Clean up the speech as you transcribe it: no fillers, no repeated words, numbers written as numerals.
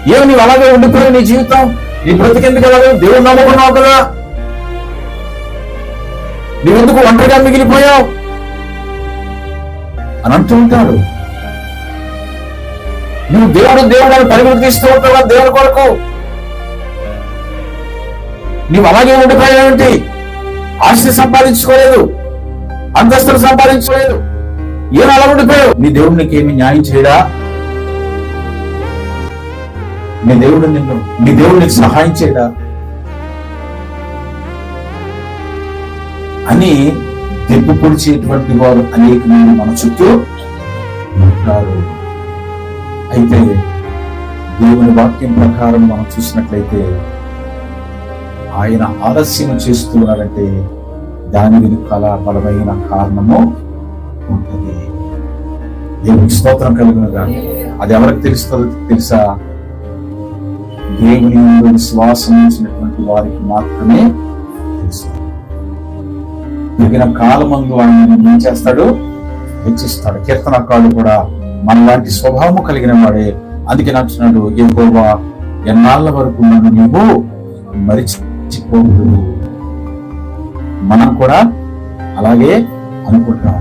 ఏమి నీవు అలాగే ఉండిపోయావు? నీ జీవితం, నీ బ్రతికెందుకు అలాగే? దేవుడు నమ్ముకున్నావు కదా, నీవెందుకు ఒంటరిగా మిగిలిపోయావు అని అంటూ ఉంటారు. నువ్వు దేవుడు అని పరివర్తిస్తూ ఉంటావు కదా దేవుని కొరకు. నీవు అలాగే ఉండిపోయావేంటి? ఆస్తి సంపాదించుకోలేదు, అంతస్తులు సంపాదించుకోలేదు, ఏం అలా ఉండిపోయావు? నీ దేవుడు నీకు ఏమి న్యాయం చేయడా? నీ దేవుడు నీకు సహాయం చేయడా అని దెబ్బ పొడిచేటువంటి వారు అనేక మంది మన చుట్టూ ఉంటారు. అయితే దేవుని వాక్యం ప్రకారం మనం చూసినట్లయితే ఆయన ఆలస్యం చేస్తున్నాడంటే దాని వెనుకాల బలమైన కారణము ఉంటుంది. దేవునికి స్తోత్రం కలుగునుగా. అది ఎవరికి తెలుస్తుందో తెలుసా? దేవుని విశ్వాసం ఉంచినటువంటి వారికి మాత్రమే తెలుసు. తగిన కాలమందు ఆయన ఏం చేస్తాడు? హెచ్చిస్తాడు. కీర్తనకారుడు కూడా మన లాంటి స్వభావం కలిగిన వాడే. అందుకే నచ్చున్నాడు, యెహోవా ఎన్నాళ్ళ వరకు నన్ను నీవు మరిచిపోదు. మనం కూడా అలాగే అనుకుంటున్నాం.